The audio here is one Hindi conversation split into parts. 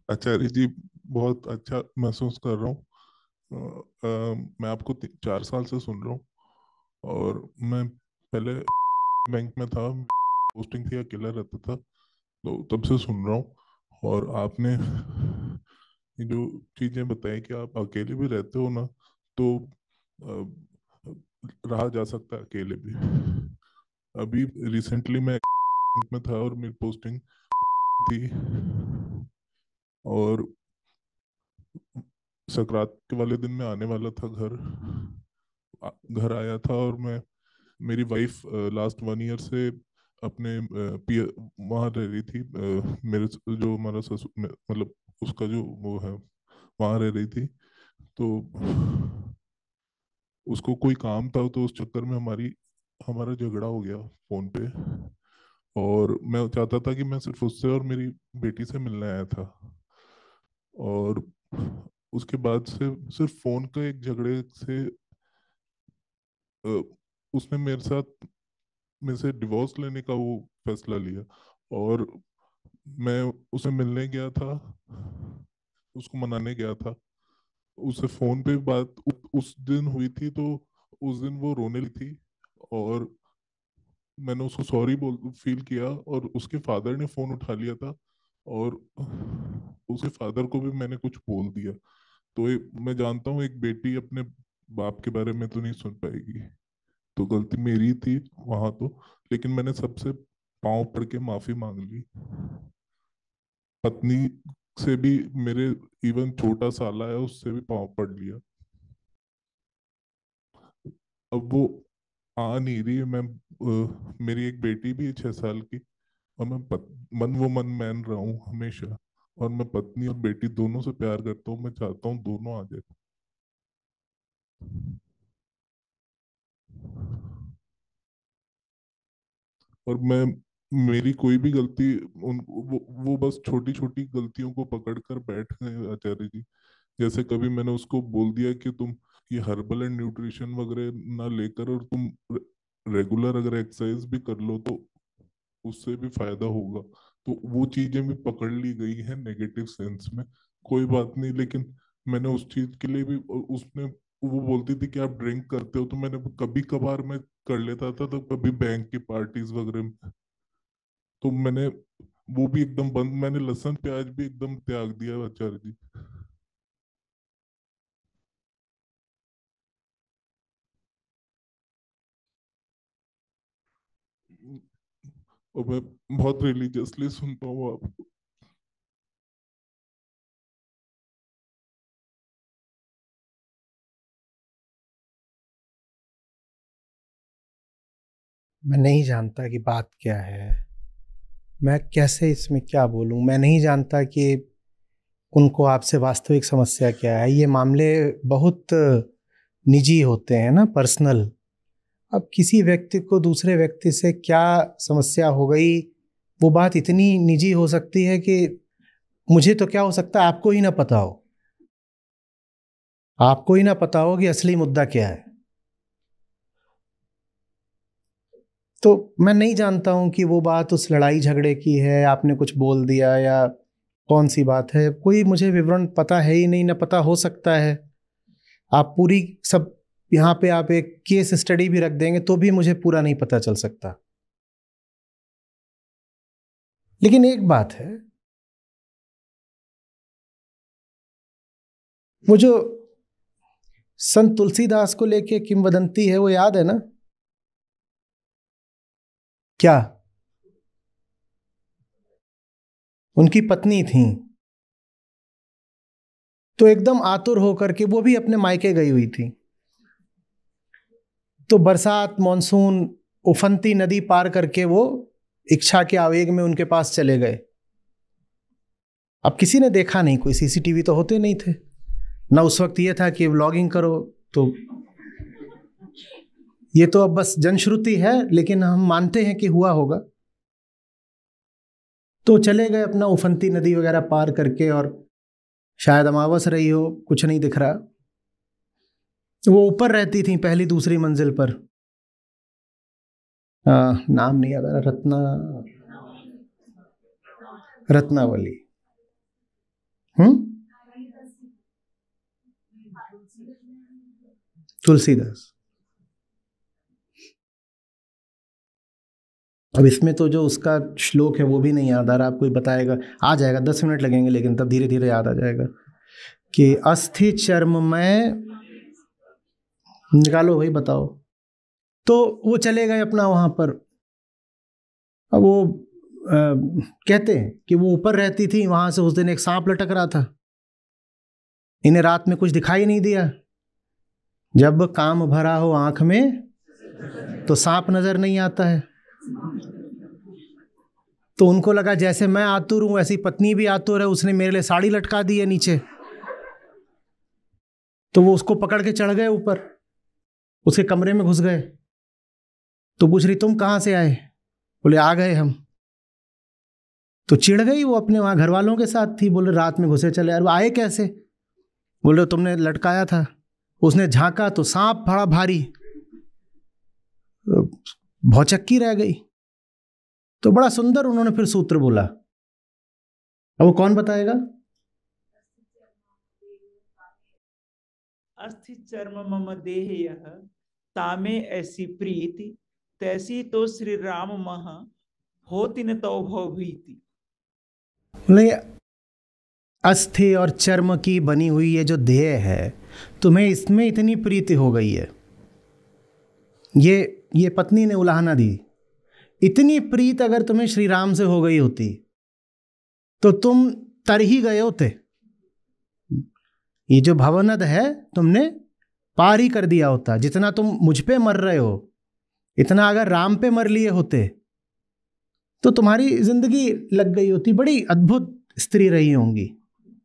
आचार्य जी, बहुत अच्छा महसूस कर रहा हूँ। मैं आपको 4 साल से सुन रहा हूँ। और मैं पहले बैंक में था, पोस्टिंग थी, अकेला रहता था, तो तब से सुन रहा हूँ। और आपने ये जो चीजें बताई कि आप अकेले भी रहते हो ना, तो रहा जा सकता है अकेले भी। अभी रिसेंटली मैं बैंक में था और मेरी पोस्टिंग थी। और सकरात के वाले दिन मैं आने वाला था घर। घर आया था और मैं, मेरी वाइफ लास्ट 1 ईयर से अपने पियर वहाँ रह रही थी। मेरे जो हमारा ससुर मतलब उसका जो वो है, वहाँ रह रही थी। तो उसको कोई काम था, तो उस चक्कर में हमारा झगड़ा हो गया फोन पे। और मैं चाहता था कि मैं सिर्फ उससे और मेरी बेटी से मिलने आया था। और उसके बाद से सिर्फ फोन का एक झगड़े से अ, उसने मेरे से डिवोर्स लेने का वो फैसला लिया। और मैं उसे मिलने गया था, उसको मनाने गया था। उससे फोन पे बात उस दिन हुई थी, तो उस दिन वो रोने लगी थी। और मैंने उसको सॉरी बोल फील किया, और उसके फादर ने फोन उठा लिया था। और उसके फादर को भी मैंने कुछ बोल दिया। तो मैं जानता हूँ एक बेटी अपने बाप के बारे में तो नहीं सुन पाएगी। तो गलती मेरी थी वहां तो। लेकिन मैंने सबसे पांव पड़ के माफी मांग ली। पत्नी से भी, मेरे इवन छोटा साला है उससे भी पांव पड़ लिया। अब वो आ नहीं रही है। मेरी एक बेटी भी है 6 साल की। और मैं मन वो मन मान रहा हूँ हमेशा। और मैं पत्नी और बेटी दोनों से प्यार करता हूँ। मैं चाहता हूँ दोनों आ जाए। और मैं, मेरी कोई भी गलती, वो बस छोटी छोटी गलतियों को पकड़कर बैठ गए आचार्य जी। जैसे कभी मैंने उसको बोल दिया कि तुम ये हर्बल एंड न्यूट्रिशन वगैरह ना लेकर, और तुम रेगुलर अगर एक्सरसाइज भी कर लो तो उससे भी फायदा होगा। तो वो चीजें भी पकड़ ली गई हैं नेगेटिव सेंस में। कोई बात नहीं, लेकिन मैंने उस चीज के लिए भी, उसने, वो बोलती थी कि आप ड्रिंक करते हो, तो मैंने कभी कभार मैं कर लेता था, तो कभी बैंक की पार्टीज वगैरह में। तो मैंने वो भी एकदम बंद, मैंने लहसुन प्याज भी एकदम त्याग दिया आचार्य जी। और मैं बहुत रिलीजियसली सुनता हूँ आपको। मैं नहीं जानता कि बात क्या है। मैं कैसे इसमें क्या बोलूं। मैं नहीं जानता कि उनको आपसे वास्तविक समस्या क्या है। ये मामले बहुत निजी होते हैं ना, पर्सनल। अब किसी व्यक्ति को दूसरे व्यक्ति से क्या समस्या हो गई, वो बात इतनी निजी हो सकती है कि मुझे तो क्या हो सकता है आपको ही ना पता हो। आपको ही ना पता हो कि असली मुद्दा क्या है। तो मैं नहीं जानता हूं कि वो बात उस लड़ाई झगड़े की है, आपने कुछ बोल दिया, या कौन सी बात है। कोई मुझे विवरण पता है ही नहीं, ना पता हो सकता है। आप पूरी सब यहाँ पे आप एक केस स्टडी भी रख देंगे तो भी मुझे पूरा नहीं पता चल सकता। लेकिन एक बात है, वो जो संत तुलसीदास को लेके किंवदंती है, वो याद है ना? क्या उनकी पत्नी थी, तो एकदम आतुर होकर के वो भी अपने मायके गई हुई थी। तो बरसात, मॉनसून, उफनती नदी पार करके वो इच्छा के आवेग में उनके पास चले गए। अब किसी ने देखा नहीं, कोई सीसीटीवी तो होते नहीं थे ना उस वक्त। ये था कि व्लॉगिंग करो। तो ये तो अब बस जनश्रुति है, लेकिन हम मानते हैं कि हुआ होगा। तो चले गए अपना उफनती नदी वगैरह पार करके, और शायद अमावस रही हो, कुछ नहीं दिख रहा। वो ऊपर रहती थी पहली दूसरी मंजिल पर। नाम नहीं याद आ रहा। रत्नावली। तुलसीदास। अब इसमें तो जो उसका श्लोक है वो भी नहीं याद आ रहा, आपको बताएगा, आ जाएगा, 10 मिनट लगेंगे, लेकिन तब धीरे धीरे याद आ जाएगा कि अस्थि चर्म में, निकालो भाई, बताओ। तो वो चले गए अपना वहां पर। अब वो कहते हैं कि वो ऊपर रहती थी, वहां से उस दिन एक सांप लटक रहा था, इन्हें रात में कुछ दिखाई नहीं दिया। जब काम भरा हो आंख में तो सांप नजर नहीं आता है, तो उनको लगा जैसे मैं आतुर हूं ऐसी पत्नी भी आतुर है, उसने मेरे लिए साड़ी लटका दी है नीचे। तो वो उसको पकड़ के चढ़ गए ऊपर, उसके कमरे में घुस गए। तो पूछ रही तुम कहां से आए? बोले आ गए हम। तो चिढ़ गई वो, अपने वहां घर वालों के साथ थी। बोले रात में घुसे चले, अरे आए कैसे? बोले तुमने लटकाया था। उसने झांका तो सांप बड़ा भारी, भौचक्की रह गई। तो बड़ा सुंदर उन्होंने फिर सूत्र बोला। अब वो कौन बताएगा? अस्थि चर्म मम देह यह, तामे ऐसी प्रीति, तैसी तो श्री राम मह, होति न तो भव भीति। अस्थि और चर्म की बनी हुई ये जो देह है, तुम्हें इसमें इतनी प्रीति हो गई है। ये पत्नी ने उलाहना दी। इतनी प्रीत अगर तुम्हें श्री राम से हो गई होती तो तुम तर ही गए होते। ये जो भवनद है तुमने पार ही कर दिया होता। जितना तुम मुझ पे मर रहे हो, इतना अगर राम पे मर लिए होते तो तुम्हारी जिंदगी लग गई होती। बड़ी अद्भुत स्त्री रही होंगी।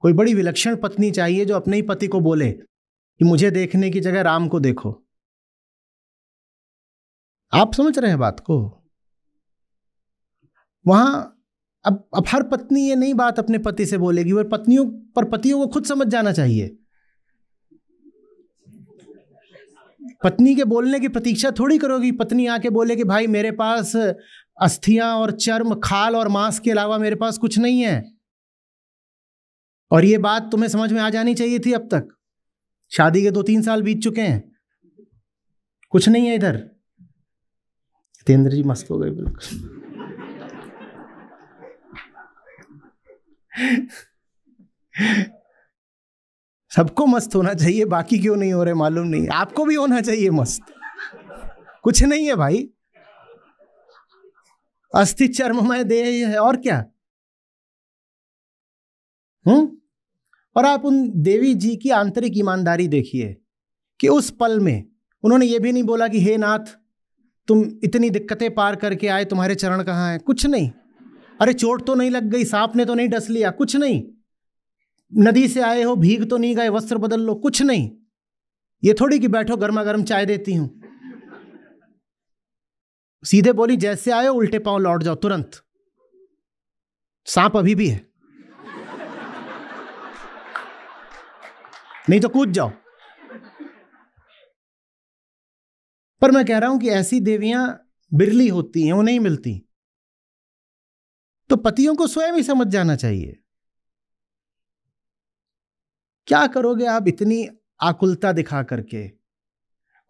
कोई बड़ी विलक्षण पत्नी चाहिए जो अपने ही पति को बोले कि मुझे देखने की जगह राम को देखो। आप समझ रहे हैं बात को? वहां अब हर पत्नी ये नहीं बात अपने पति से बोलेगी, वो पतियों को खुद समझ जाना चाहिए। पत्नी के बोलने की प्रतीक्षा थोड़ी करोगी। पत्नी आके बोले कि भाई मेरे पास अस्थियां और चर्म, खाल और मांस के अलावा मेरे पास कुछ नहीं है। और ये बात तुम्हें समझ में आ जानी चाहिए थी अब तक। शादी के 2-3 साल बीत चुके हैं, कुछ नहीं है इधर। जितेंद्र जी मस्त हो गए बिल्कुल। सबको मस्त होना चाहिए, बाकी क्यों नहीं हो रहे मालूम नहीं। आपको भी होना चाहिए मस्त। कुछ नहीं है भाई, अस्थि चर्ममय देह है और क्या। और आप उन देवी जी की आंतरिक ईमानदारी देखिए कि उस पल में उन्होंने ये भी नहीं बोला कि हे नाथ तुम इतनी दिक्कतें पार करके आए, तुम्हारे चरण कहाँ हैं? कुछ नहीं। अरे चोट तो नहीं लग गई, सांप ने तो नहीं डस लिया? कुछ नहीं। नदी से आए हो, भीग तो नहीं गए, वस्त्र बदल लो? कुछ नहीं। ये थोड़ी कि बैठो गर्मा गर्म चाय देती हूं। सीधे बोली जैसे आए हो उल्टे पांव लौट जाओ तुरंत, सांप अभी भी है, नहीं तो कूद जाओ। पर मैं कह रहा हूं कि ऐसी देवियां बिरली होती हैं, वो नहीं मिलती। तो पतियों को स्वयं ही समझ जाना चाहिए। क्या करोगे आप इतनी आकुलता दिखा करके?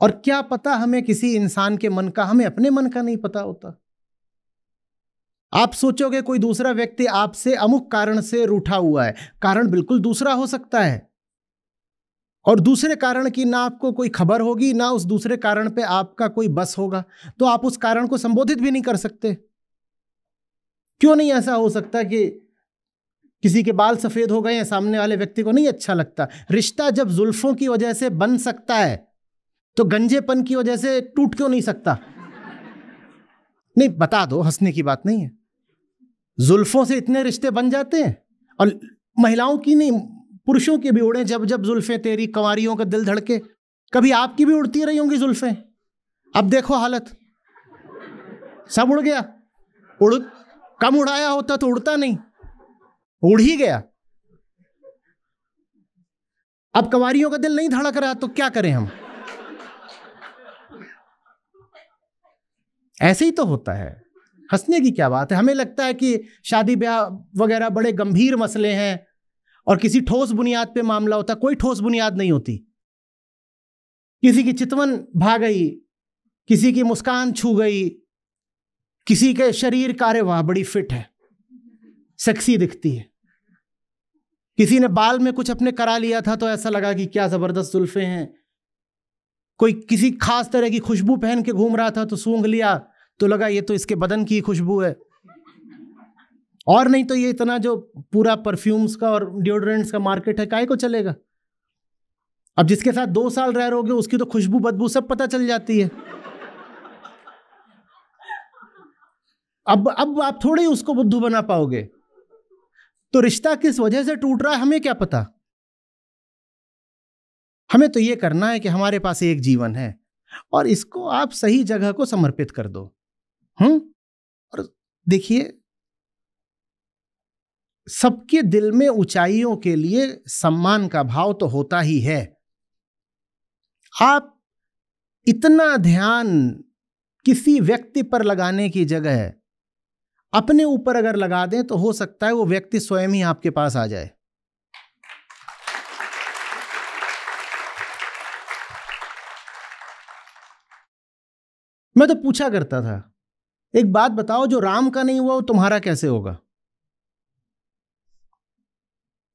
और क्या पता हमें किसी इंसान के मन का, हमें अपने मन का नहीं पता होता। आप सोचोगे कोई दूसरा व्यक्ति आपसे अमुक कारण से रूठा हुआ है, कारण बिल्कुल दूसरा हो सकता है। और दूसरे कारण की ना आपको कोई खबर होगी, ना उस दूसरे कारण पे आपका कोई बस होगा, तो आप उस कारण को संबोधित भी नहीं कर सकते। क्यों नहीं ऐसा हो सकता कि किसी के बाल सफेद हो गए हैं, सामने वाले व्यक्ति को नहीं अच्छा लगता। रिश्ता जब जुल्फों की वजह से बन सकता है तो गंजेपन की वजह से टूट क्यों नहीं सकता? नहीं, बता दो, हंसने की बात नहीं है। जुल्फों से इतने रिश्ते बन जाते हैं। और महिलाओं की नहीं, पुरुषों के भी उड़े जब जब जुल्फें तेरी, कंवारियों का दिल धड़के। कभी आपकी भी उड़ती रही होंगी जुल्फें। अब देखो हालत, सब उड़ गया। कम उड़ाया होता तो उड़ता नहीं, उड़ ही गया। अब कंवारियों का दिल नहीं धड़क रहा तो क्या करें हम? ऐसे ही तो होता है। हंसने की क्या बात है? हमें लगता है कि शादी ब्याह वगैरह बड़े गंभीर मसले हैं और किसी ठोस बुनियाद पे मामला होता, कोई ठोस बुनियाद नहीं होती। किसी की चितवन भा गई, किसी की मुस्कान छू गई, किसी के शरीर का अरे वाह बड़ी फिट है, सेक्सी दिखती है, किसी ने बाल में कुछ अपने करा लिया था तो ऐसा लगा कि क्या जबरदस्त जुल्फे हैं, कोई किसी खास तरह की खुशबू पहन के घूम रहा था तो सूंघ लिया तो लगा ये तो इसके बदन की खुशबू है, और नहीं तो ये इतना जो पूरा परफ्यूम्स का और डिओड्रेंट्स का मार्केट है काहे को चलेगा। अब जिसके साथ 2 साल रह रहोगे उसकी तो खुशबू बदबू सब पता चल जाती है। अब आप थोड़े ही उसको बुद्धू बना पाओगे। तो रिश्ता किस वजह से टूट रहा है हमें क्या पता। हमें तो ये करना है कि हमारे पास एक जीवन है और इसको आप सही जगह को समर्पित कर दो। और देखिए, सबके दिल में ऊंचाइयों के लिए सम्मान का भाव तो होता ही है। आप इतना ध्यान किसी व्यक्ति पर लगाने की जगह अपने ऊपर अगर लगा दें तो हो सकता है वो व्यक्ति स्वयं ही आपके पास आ जाए। मैं तो पूछा करता था, एक बात बताओ, जो राम का नहीं हुआ वो तुम्हारा कैसे होगा।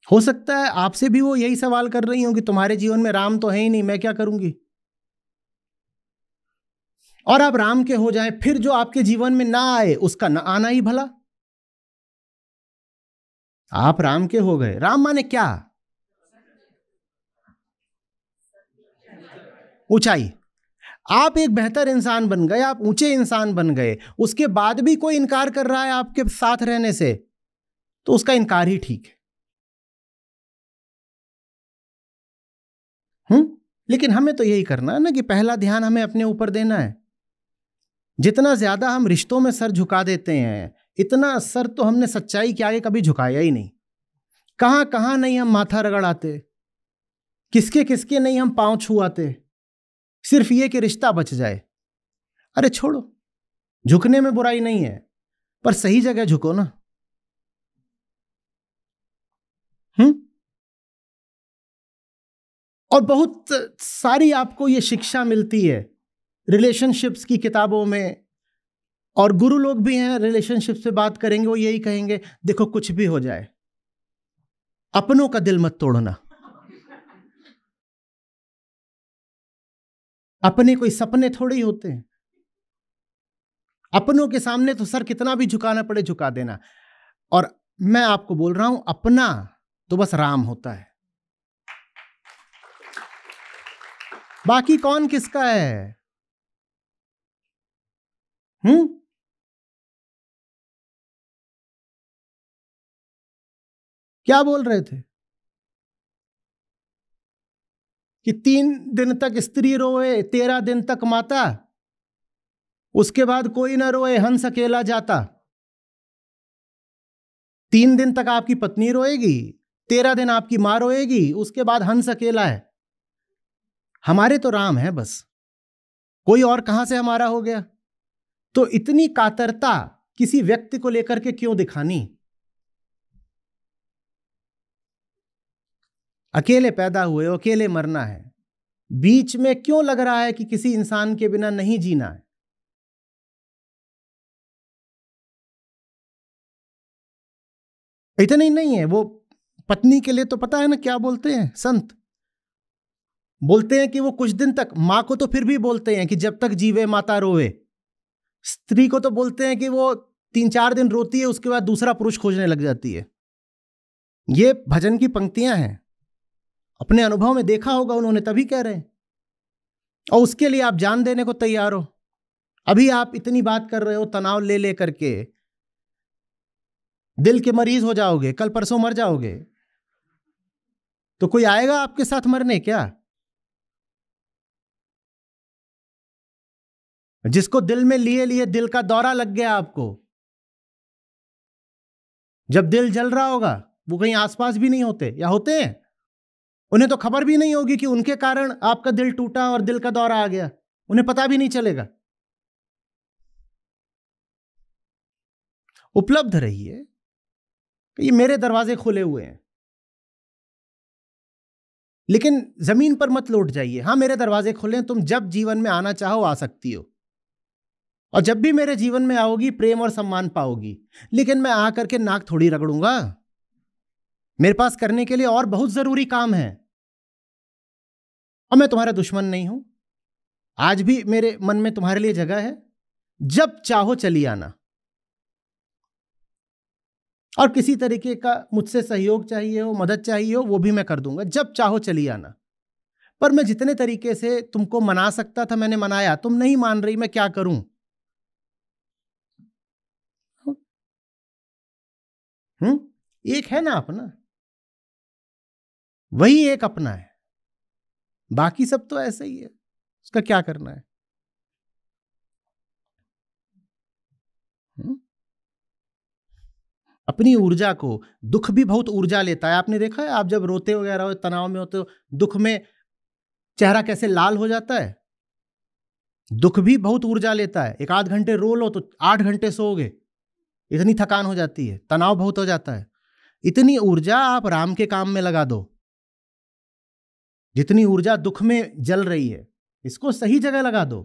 हो सकता है आपसे भी वो यही सवाल कर रही हो कि तुम्हारे जीवन में राम तो है ही नहीं, मैं क्या करूंगी। और आप राम के हो जाएं, फिर जो आपके जीवन में ना आए उसका ना आना ही भला। आप राम के हो गए, राम माने क्या, ऊंचाई। आप एक बेहतर इंसान बन गए, आप ऊंचे इंसान बन गए, उसके बाद भी कोई इनकार कर रहा है आपके साथ रहने से तो उसका इनकार ही ठीक है। लेकिन हमें तो यही करना है ना कि पहला ध्यान हमें अपने ऊपर देना है। जितना ज्यादा हम रिश्तों में सर झुका देते हैं, इतना सर तो हमने सच्चाई के आगे कभी झुकाया ही नहीं। कहां कहां नहीं हम माथा रगड़ाते, किसके किसके नहीं हम पांव छुआते, सिर्फ ये कि रिश्ता बच जाए। अरे छोड़ो, झुकने में बुराई नहीं है, पर सही जगह झुको ना। और बहुत सारी आपको ये शिक्षा मिलती है रिलेशनशिप्स की किताबों में, और गुरु लोग भी हैं रिलेशनशिप से बात करेंगे, वो यही कहेंगे, देखो कुछ भी हो जाए अपनों का दिल मत तोड़ना। अपने कोई सपने थोड़े ही होते हैं, अपनों के सामने तो सर कितना भी झुकाना पड़े झुका देना। और मैं आपको बोल रहा हूं, अपना तो बस राम होता है, बाकी कौन किसका है। क्या बोल रहे थे कि 3 दिन तक स्त्री रोए, 13 दिन तक माता, उसके बाद कोई ना रोए, हंस अकेला जाता। 3 दिन तक आपकी पत्नी रोएगी, 13 दिन आपकी मां रोएगी, उसके बाद हंस अकेला है। हमारे तो राम है बस, कोई और कहां से हमारा हो गया। तो इतनी कातरता किसी व्यक्ति को लेकर के क्यों दिखानी। अकेले पैदा हुए हो, अकेले मरना है, बीच में क्यों लग रहा है कि किसी इंसान के बिना नहीं जीना है। इतना ही नहीं है, वो पत्नी के लिए तो पता है ना क्या बोलते हैं संत, बोलते हैं कि वो कुछ दिन तक, मां को तो फिर भी बोलते हैं कि जब तक जीवे माता रोवे, स्त्री को तो बोलते हैं कि वो 3-4 दिन रोती है, उसके बाद दूसरा पुरुष खोजने लग जाती है। ये भजन की पंक्तियां हैं, अपने अनुभव में देखा होगा उन्होंने, तभी कह रहे हैं। और उसके लिए आप जान देने को तैयार हो। अभी आप इतनी बात कर रहे हो तनाव ले ले करके, दिल के मरीज हो जाओगे, कल परसों मर जाओगे, तो कोई आएगा आपके साथ मरने क्या। जिसको दिल में लिए लिए दिल का दौरा लग गया आपको, जब दिल जल रहा होगा वो कहीं आसपास भी नहीं होते, या होते हैं, उन्हें तो खबर भी नहीं होगी कि उनके कारण आपका दिल टूटा और दिल का दौरा आ गया, उन्हें पता भी नहीं चलेगा। उपलब्ध रहिए कि ये मेरे दरवाजे खुले हुए हैं, लेकिन जमीन पर मत लौट जाइए। हाँ, मेरे दरवाजे खुले, तुम जब जीवन में आना चाहो आ सकती हो, और जब भी मेरे जीवन में आओगी प्रेम और सम्मान पाओगी। लेकिन मैं आकर के नाक थोड़ी रगड़ूंगा, मेरे पास करने के लिए और बहुत जरूरी काम है। और मैं तुम्हारा दुश्मन नहीं हूं, आज भी मेरे मन में तुम्हारे लिए जगह है। जब चाहो चली आना, और किसी तरीके का मुझसे सहयोग चाहिए हो, मदद चाहिए हो, वो भी मैं कर दूंगा। जब चाहो चली आना। पर मैं जितने तरीके से तुमको मना सकता था मैंने मनाया, तुम नहीं मान रही, मैं क्या करूं? एक है ना अपना, वही एक अपना है, बाकी सब तो ऐसे ही है, उसका क्या करना है? अपनी ऊर्जा को, दुख भी बहुत ऊर्जा लेता है। आपने देखा है, आप जब रोते वगैरह हो, तनाव में होते हो, दुख में चेहरा कैसे लाल हो जाता है? दुख भी बहुत ऊर्जा लेता है। एक आध घंटे रो लो तो 8 घंटे सोओगे, इतनी थकान हो जाती है, तनाव बहुत हो जाता है। इतनी ऊर्जा आप राम के काम में लगा दो, जितनी ऊर्जा दुख में जल रही है, इसको सही जगह लगा दो।